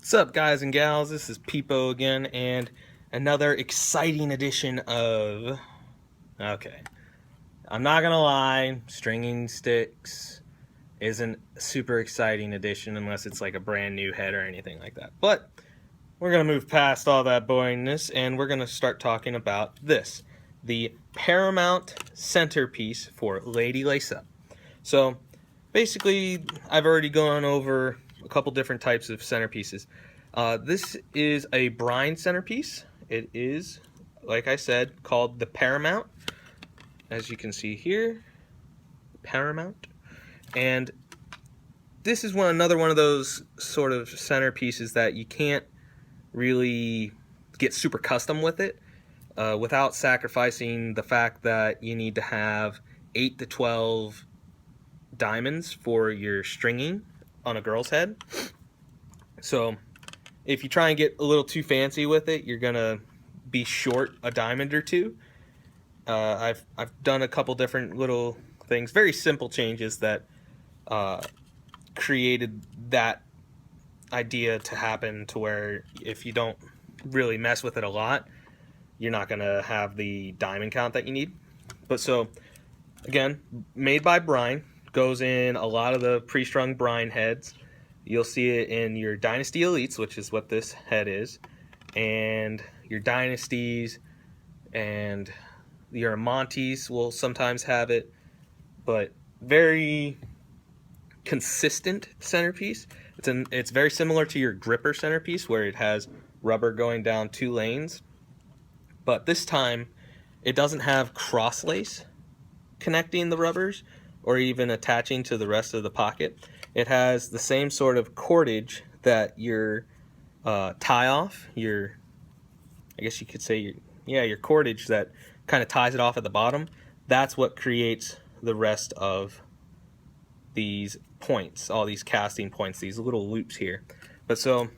What's up, guys and gals? This is Peepo again, and another exciting edition of... Okay, I'm not gonna lie, stringing sticks isn't a super exciting edition unless it's like a brand new head or anything like that. But we're gonna move past all that boringness, and we're gonna start talking about this, the Paramount centerpiece for Lady Lace Up. So basically, I've already gone over a couple different types of centerpieces. This is a Brine centerpiece. It is, like I said, called the Paramount. As you can see here, Paramount. And this is another one of those sort of centerpieces that you can't really get super custom with it without sacrificing the fact that you need to have 8 to 12 diamonds for your stringing on a girl's head. So if you try and get a little too fancy with it, you're gonna be short a diamond or two. I've done a couple different little things, very simple changes that created that idea to happen, to where if you don't really mess with it a lot, you're not gonna have the diamond count that you need. But so again, made by Brine. Goes in a lot of the pre-strung Brine heads. You'll see it in your Dynasty Elites, which is what this head is, and your Dynasties, and your Montes will sometimes have it, but very consistent centerpiece. It's very similar to your Gripper centerpiece, where it has rubber going down 2 lanes, but this time it doesn't have cross lace connecting the rubbers or even attaching to the rest of the pocket. It has the same sort of cordage that your tie off, I guess you could say your cordage that kind of ties it off at the bottom. That's what creates the rest of these points, all these casting points, these little loops here. But so,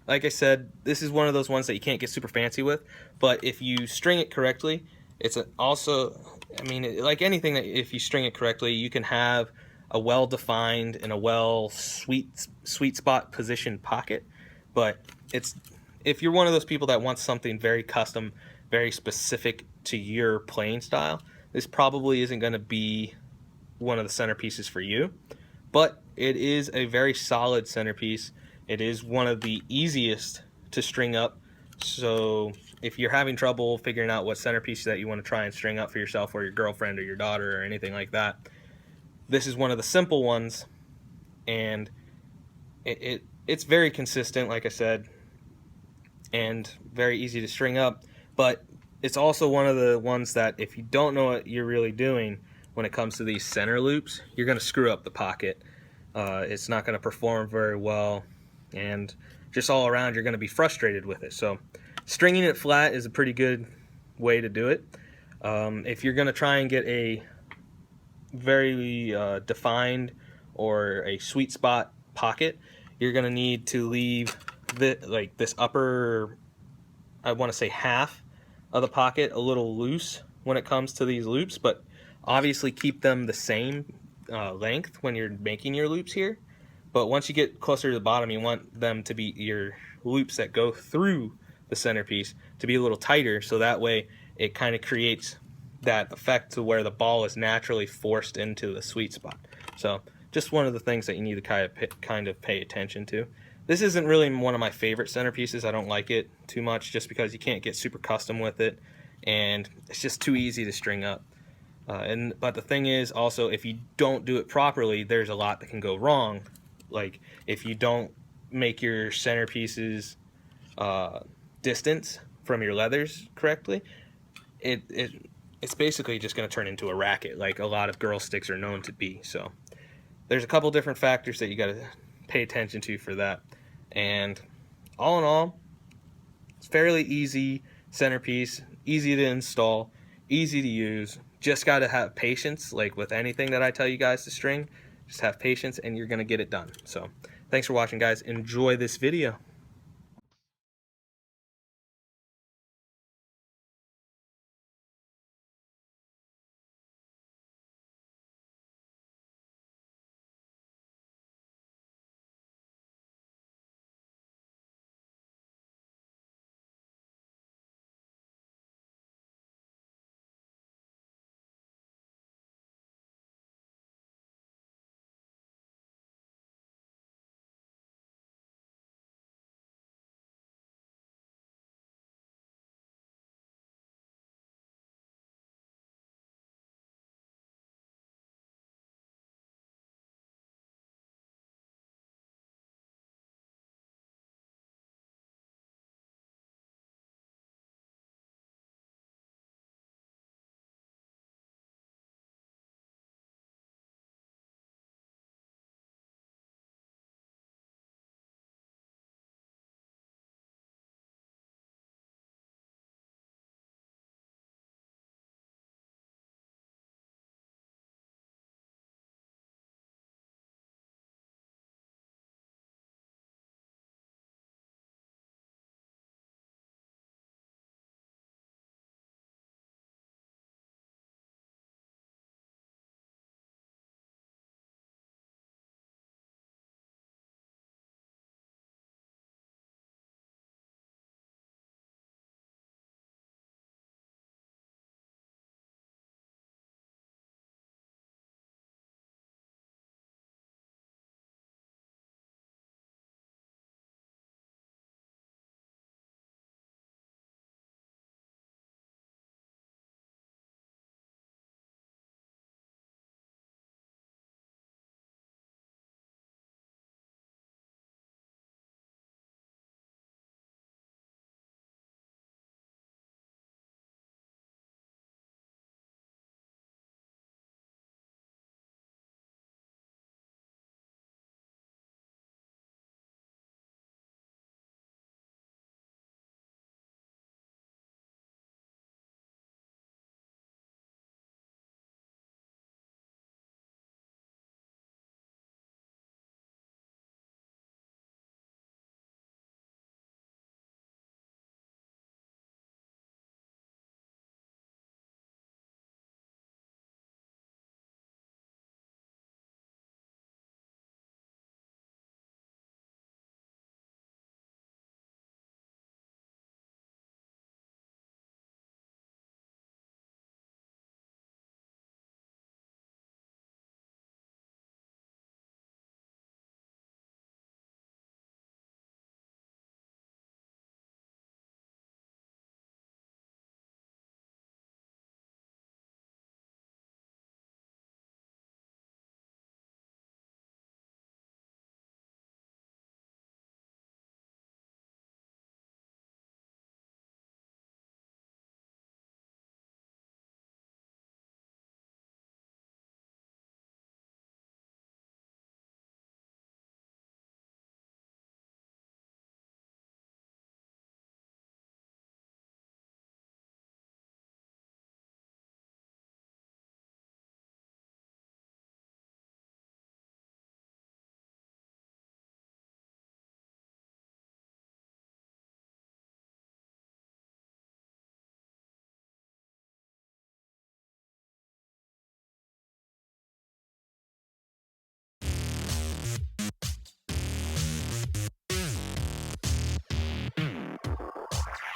like I said, this is one of those ones that you can't get super fancy with, but if you string it correctly, it's also, I mean, like anything, that if you string it correctly, you can have a well-defined and a sweet spot positioned pocket. But if you're one of those people that wants something very custom, very specific to your playing style, this probably isn't going to be one of the centerpieces for you. But it is a very solid centerpiece. It is one of the easiest to string up. So if you're having trouble figuring out what centerpiece that you want to try and string up for yourself or your girlfriend or your daughter or anything like that, this is one of the simple ones, and it's very consistent, like I said, and very easy to string up. But it's also one of the ones that if you don't know what you're really doing when it comes to these center loops, you're going to screw up the pocket. It's not going to perform very well, and just all around you're going to be frustrated with it. So stringing it flat is a pretty good way to do it. If you're going to try and get a very defined or a sweet spot pocket, you're going to need to leave this upper, I want to say half of the pocket a little loose when it comes to these loops, but obviously keep them the same length when you're making your loops here. But once you get closer to the bottom, you want them to be your loops that go through the centerpiece to be a little tighter, so that way it kind of creates that effect to where the ball is naturally forced into the sweet spot. So just one of the things that you need to kind of pay attention to. This isn't really one of my favorite centerpieces. I don't like it too much just because you can't get super custom with it, and it's just too easy to string up. But the thing is also, if you don't do it properly, there's a lot that can go wrong. Like if you don't make your centerpieces distance from your leathers correctly, it's basically just going to turn into a racket, like a lot of girl sticks are known to be. So there's a couple different factors that you got to pay attention to for that. And all in all, it's fairly easy centerpiece, easy to install, easy to use. Just got to have patience, like with anything that I tell you guys to string. Just have patience and you're going to get it done. So thanks for watching, guys. Enjoy this video.